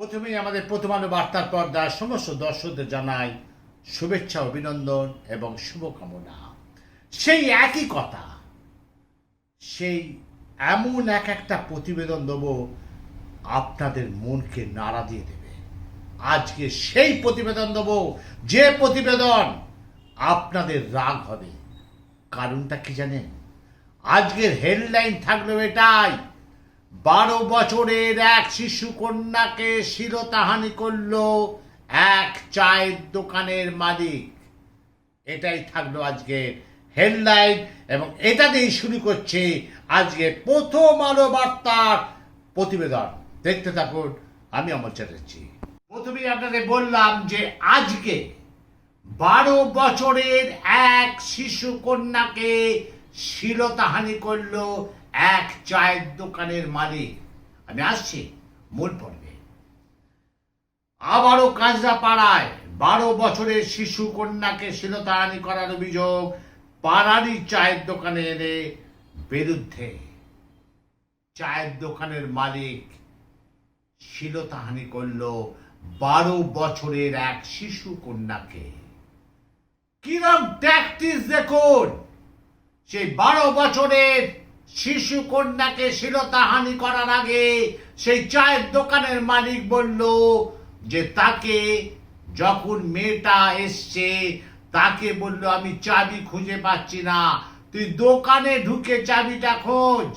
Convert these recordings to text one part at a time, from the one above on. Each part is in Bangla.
প্রথমেই আমাদের প্রথম আলো বার্তার পর্দার সমস্ত দর্শকদের জানাই শুভেচ্ছা, অভিনন্দন এবং শুভকামনা। সেই একই কথা, সেই এমন একটা প্রতিবেদন দেবো আপনাদের মনকে নাড়া দিয়ে দেবে। আজকে সেই প্রতিবেদন দেবো যে প্রতিবেদন আপনাদের রাগ হবে। কারণটা কি জানেন? আজকের হেডলাইন থাকলো এটাই: 12 বছরের এক শিশু কন্যাকে শ্লীলতাহানি করলো এক চায়ের দোকানের মালিক। এটাই থাকলো আজকের হেডলাইন এবং এটা দিয়েই শুরু করছে আজকে প্রথম আলো বার্তার প্রতিবেদন। দেখতে থাকুন, আমি অমর চ্যাটার্জি। প্রথমেই আপনাদের বললাম যে আজকে 12 বছরের এক শিশু কন্যাকে শ্লীলতাহানি করলো এক চায়ের দোকানের মালিক। আমি আসছি মূল পর্বে। আবারও কাঁচরাপাড়ায় 12 বছরের শিশু কন্যাকে শ্লীলতাহানি করার অভিযোগ পাড়ারই চায়ের দোকানের বিরুদ্ধে। চায়ের দোকানের মালিক শ্লীলতাহানি করলো 12 বছরের এক শিশু কন্যাকে। কিরম ট্যাকটিস দেখুন! সেই 12 বছরের শিশু কন্যাকে শ্লীলতাহানি করার আগে সেই চায়ের দোকানের মালিক বলল যে তাকে যখন মেয়েটা এসছে তাকে বলল, আমি চাবি খুঁজে পাচ্ছি না, তুই দোকানে ঢুকে চাবিটা খোঁজ।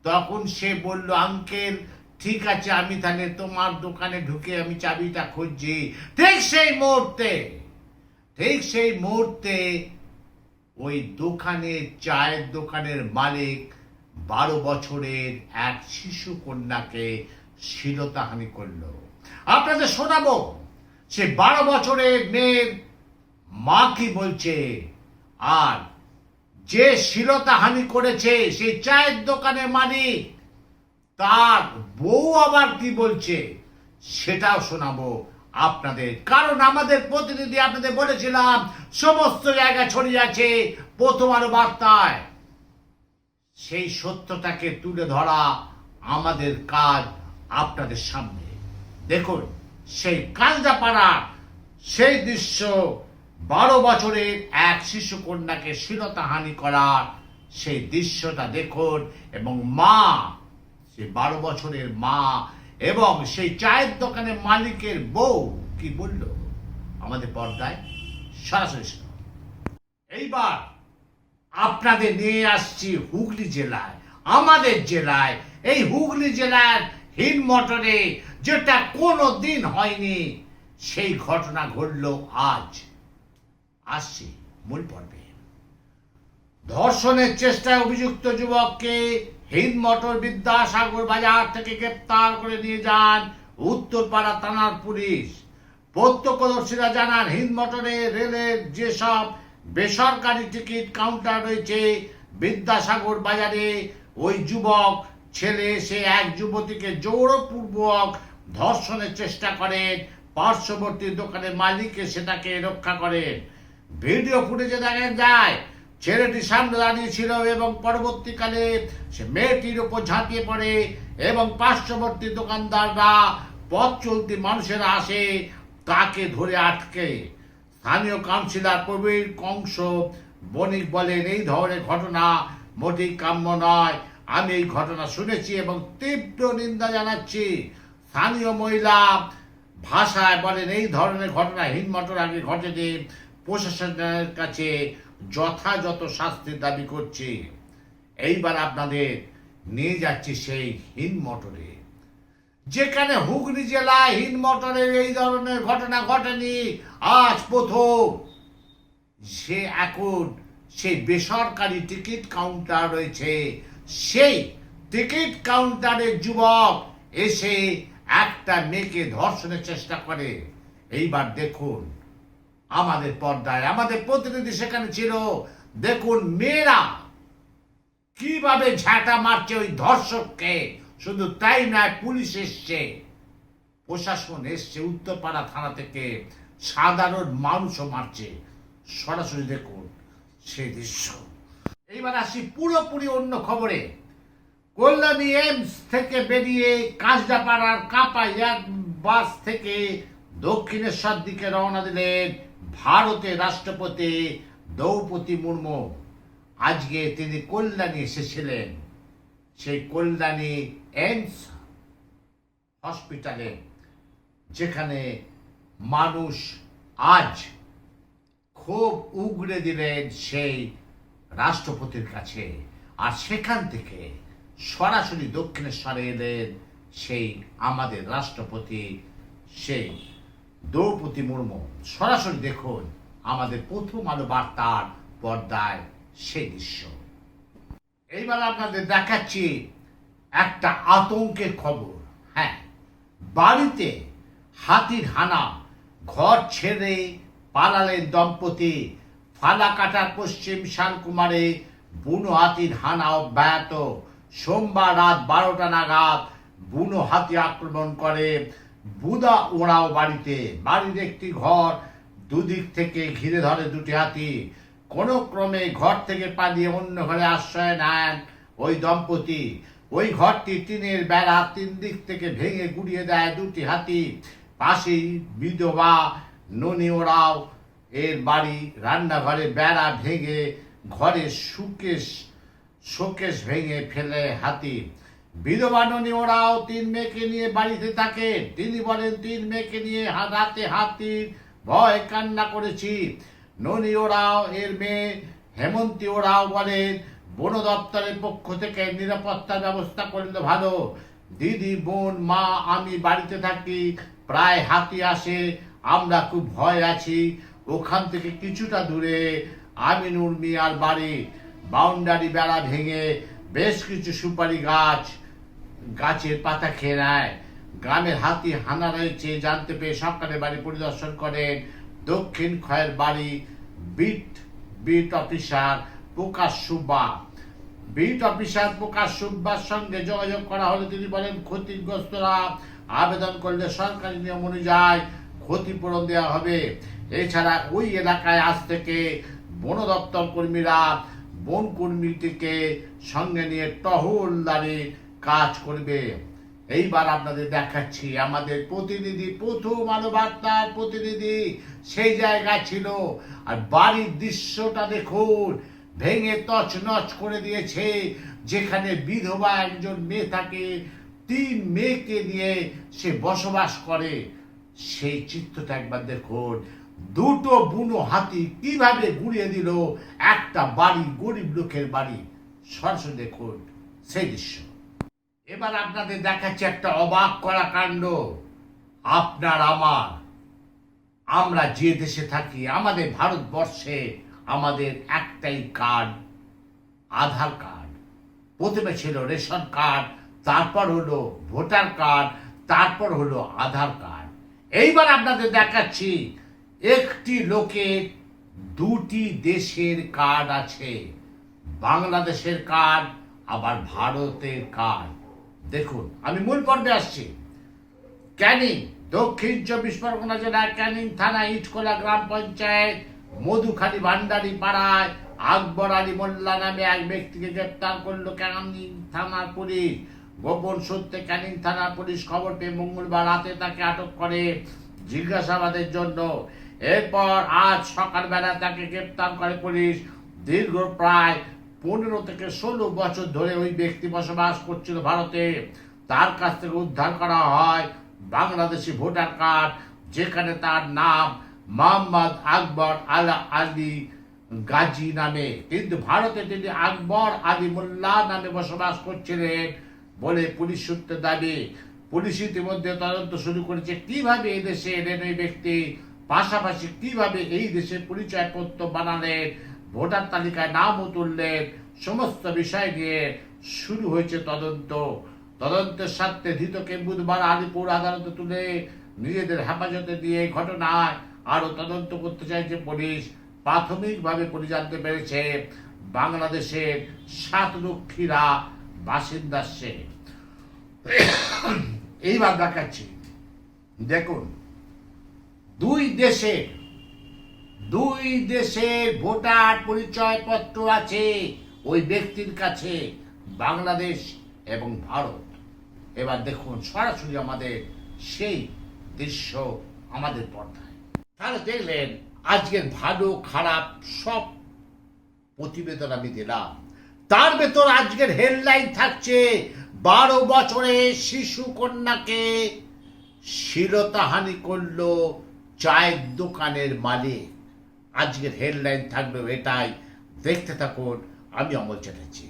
তখন সে বলল, আঙ্কেল ঠিক আছে, আমি তাহলে তোমার দোকানে ঢুকে আমি চাবিটা খুঁজছি। ঠিক সেই মুহূর্তে ওই চায়ের দোকানের মালিক 12 বছরের এক শিশু কন্যাকে শ্লীলতাহানি করলো। আপনাদের শোনাবো সে 12 বছরের মেয়ের মা কি বলছে, আর যে শ্লীলতাহানি করেছে সেই চায়ের দোকানের মালিক তার বউ আবার কি বলছে সেটাও শোনাবো আপনাদের। কারণ আমাদের প্রতিনিধি, আপনাদের বলেছিলাম, সমস্ত জায়গা ছড়িয়ে আছে প্রথম আলো বার্তায়। সেই সত্যটাকে তুলে ধরা আমাদের কাজ আপনাদের সামনে। দেখুন সেই কাঁচরাপাড়া সেই দৃশ্য, 12 বছরের এক শিশু কন্যাকে শ্লীলতাহানি করার সেই দৃশ্যটা দেখুন। এবং মা, সেই 12 বছরের মা এবং সেই চায়ের দোকানের মালিকের বউ কি বলল আমাদের পর্দায় সরাসরি শুনুন। এইবার আপনাদের নিয়ে আসছি হুগলি জেলায়, আমাদের জেলায়, এই হুগলি জেলার হিন্দমোটরে, যেটা কোনো দিন হয়নি সেই ঘটনা ঘটল আজ। আসছি মূল পর্বে। ধর্ষণের চেষ্টায় অভিযুক্ত যুবককে হিন্দমোটর বিদ্যাসাগর বাজার থেকে গ্রেপ্তার করে নিয়ে যান উত্তরপাড়া থানার পুলিশ। প্রত্যক্ষদর্শীরা জানান, হিন্দমোটরে রেলের যেসব বেসরকারি টিকিট কাউন্টার রয়েছে বিদ্যাসাগর বাজারে, ওই যুবক ছেলে সে এক যুবতীকে জোরপূর্বক ধর্ষণের চেষ্টা করেন। পার্শ্ববর্তী দোকানের মালিককে সেটাকে রক্ষা করেন। ভিডিও ফুটেজে দেখা যায় ছেলেটি সামনে দাঁড়িয়েছিল এবং পরবর্তীকালে সে মেয়েটির উপর ঝাঁপিয়ে পড়ে এবং পার্শ্ববর্তী দোকানদাররা, পথ চলতি মানুষেরা আসে তাকে ধরে আটকে। স্থানীয় কাউন্সিলর প্রবীর কংস বণিক বলেন, এই ধরনের ঘটনা মোটেই কাম্য নয়। আমি এই ঘটনা শুনেছি এবং তীব্র নিন্দা জানাচ্ছি। স্থানীয় মহিলা ভাষায় বলেন, এই ধরনের ঘটনা হিন্দমোটর আগে ঘটেনি। প্রশাসনের কাছে যথাযথ শাস্তির দাবি করছি। এইবার আপনাদের নিয়ে যাচ্ছি সেই হিন্দমোটরে, যেখানে হুগলি জেলায় হিন্দমোটরে এই ধরনের ঘটনা ঘটেনি আজ প্রথম। সে এখন সেই বেসরকারি টিকিট কাউন্টার রয়েছে, সেই টিকিট কাউন্টারের যুবক এসে একটা মেয়েকে ধর্ষণের চেষ্টা করে। এইবার দেখুন আমাদের পর্দায়, আমাদের প্রতিনিধি সেখানে ছিল। দেখুন মেয়েরা কিভাবে ঝাঁটা মারছে ওই ধর্ষককে। শুধু তাই নয়, পুলিশ এসছে, প্রশাসন এসছে, উত্তরপাড়া থানা থেকে সাধারণ মানুষও মারছে। সরাসরি দেখুন সেই দৃশ্য। এইবার আসি পুরোপুরি অন্য খবরে। কল্যাণী এইমস থেকে বেরিয়ে কাঁচরাপাড়ার কাপাইয়া বাস থেকে দক্ষিণেশ্বর দিকে রওনা দিলেন ভারতের রাষ্ট্রপতি দ্রৌপদী মুর্মু। আজকে তিনি কল্যাণী এসেছিলেন, সেই কল্যাণী এইমস হসপিটালে, যেখানে মানুষ আজ খুব উগড়ে দিলেন সেই রাষ্ট্রপতির কাছে। আর সেখান থেকে সরাসরি দক্ষিণেশ্বরে এলেন সেই আমাদের রাষ্ট্রপতি, সেই দ্রৌপদী মুর্মু। সরাসরি দেখুন আমাদের প্রথম আলো বার্তার পর্দায় সেই দৃশ্য। এইবার আপনাদের দেখাচ্ছি একটা আতঙ্কের খবর। হ্যাঁ, বাড়িতে হাতির হানা, ঘর ছেড়ে পালালেন দম্পতি। ফালাকাটার পশ্চিম শালকুমারে বুনো হাতির হানা অব্যাহত। সোমবার রাত 12টা নাগাদ বুনো হাতি আক্রমণ করে বুদা ওড়াও বাড়িতে। বাড়ির একটি ঘর দুদিক থেকে ঘিরে ধরে দুটি হাতি। কোনো ক্রমে ঘর থেকে পালিয়ে অন্য ঘরে আশ্রয় নেন ওই দম্পতি। ওই ঘরটি টিনের বেড়া 3 দিক থেকে ভেঙে গুড়িয়ে দেয় দুটি হাতি। পাশেই বিধবা ননি ওরাও এর বাড়ি। রান্নাঘরে বেড়া ভেঙে ঘরে শোকেশ ভেঙে ফেলে হাতি। বিধবা ননি ওরাও 3 মেয়েকে নিয়ে বাড়িতে থাকে। তিনি বলেন, 3 মেয়েকে নিয়ে রাতে হাতির ভয় কান্না করেছি। ননি ওরাও এর মেয়ে হেমন্তী ওরাও বলেন, বন দপ্তরের পক্ষ থেকে নিরাপত্তার ব্যবস্থা করলে ভালো। দিদি, বোন, মা, আমি বাড়িতে থাকি, প্রায় হাতি আসে, আমরা খুব ভয় আছি। ওখান থেকে কিছুটা দূরে আমিনুর মিয়ার বাড়ি। বাউন্ডারি বেড়া ভেঙে বেশ কিছু সুপারি গাছের পাতা খেয়ে নেয়। গ্রামের হাতি হানা রয়েছে জানতে পেরে সকালে বাড়ি পরিদর্শন করেন দক্ষিণ খয়ের বাড়ি বিট অফিসার প্রকাশ সুব্বা। বিট অফিসার প্রকাশ সুব্বার সঙ্গে যোগাযোগ করা হলে তিনি বলেন, ক্ষতিগ্রস্তরা আবেদন করলে সরকারি নিয়ম অনুযায়ী ক্ষতিপূরণ দেওয়া হবে। এছাড়া ওই এলাকায় আজ থেকে বন দপ্তর কর্মীরা বন কর্মীটিকে সঙ্গে নিয়ে টহলদারি কাজ করবে। এইবার আপনাদের দেখাচ্ছি আমাদের প্রতিনিধি, প্রথম আলো বার্তার প্রতিনিধি সেই জায়গায় ছিল। আর বাড়ির দৃশ্যটা দেখুন, ভেঙে তছনছ করে দিয়েছে। যেখানে বিধবা একজন মেয়ে থাকে, 3 মেয়েকে নিয়ে সে বসবাস করে, সেই চিত্রটা একবার দেখুন। 2টো বুনো হাতি কিভাবে গুড়িয়ে দিল একটা বাড়ি, গরিব লোকের বাড়ি। সরাসরি দেখুন সেই দৃশ্য। এবার আপনাদের দেখাচ্ছি একটা অবাক করা কাণ্ড। আপনার আমরা যে দেশে থাকি, আমাদের ভারতবর্ষে আমাদের একটাই কার্ড, আধার কার্ড। প্রথমে ছিল রেশন কার্ড, তারপর হলো ভোটার কার্ড, তারপর হলো আধার কার্ড। এইবার আপনাদের দেখাচ্ছি একটি লোকের 2টি দেশের কার্ড আছে, বাংলাদেশের কার্ড আবার ভারতের কার্ড। দেখুন, আমি মূল পর্বে আসছি। ক্যানিং, দক্ষিণ 24 পরগনা জেলার ক্যানিং থানা ইটখোলা গ্রাম পঞ্চায়েত মধুখালী ভান্ডারি পাড়ায় আকবর আলী মোল্লা নামে এক ব্যক্তিকে গ্রেপ্তার করলো ক্যানিং থানার পুলিশ। গোপন সূত্রে ক্যানিং থানার পুলিশ খবর পেয়ে মঙ্গলবার রাতে তাকে আটক করে জিজ্ঞাসাবাদের জন্য। এরপর আজ সকালবেলা তাকে গ্রেপ্তার করে পুলিশ। দীর্ঘ প্রায় 15 থেকে 16 বছর ধরে ওই ব্যক্তি বসবাস করছিল ভারতে। তার কাছ থেকে উদ্ধার করা হয় বাংলাদেশি ভোটার কার্ড, যেখানে তার নাম মোহাম্মদ আকবর আলী গাজী নামে, কিন্তু ভারতে তিনি আকবর আলী মোল্লা নামে বসবাস করছিলেন বলে পুলিশ সূত্রে দাবি। পুলিশ ইতিমধ্যে তদন্ত শুরু করেছে কিভাবে এই দেশে এলেন ওই ব্যক্তি, পাশাপাশি কিভাবে এই দেশে পরিচয়পত্র বানালেন, ভোটার তালিকায় নামও তুললেন। সমস্ত বিষয় নিয়ে শুরু হয়েছে তদন্ত। তদন্তের স্বার্থে ধৃতকে বুধবার আলিপুর আদালতে তুলে নিজেদের হেফাজতে দিয়ে ঘটনায় আরো তদন্ত করতে চাইছে পুলিশ। প্রাথমিকভাবে পুলিশ জানতে পেরেছে বাংলাদেশের সাতরক্ষীরা বাসিন্দা সে। এইবার দেখাচ্ছি, দেখুন, দুই দেশের ভোটার পরিচয়পত্র আছে ওই ব্যক্তির কাছে, বাংলাদেশ এবং ভারত। এবার দেখুন সরাসরি আমাদের সেই দৃশ্য আমাদের পর্দায়। তাহলে দেখলেন আজকের ভালো খারাপ সব প্রতিবেদন আমি দিলাম, তার ভেতর আজকের হেডলাইন থাকছে 12 বছরের শিশু কন্যাকে শ্লীলতাহানি করল চায়ের দোকানের মালিক। আজকের হেডলাইন থাকবে এটাই, দেখতে থাকুন। আমি অমল চ্যাটার্জি।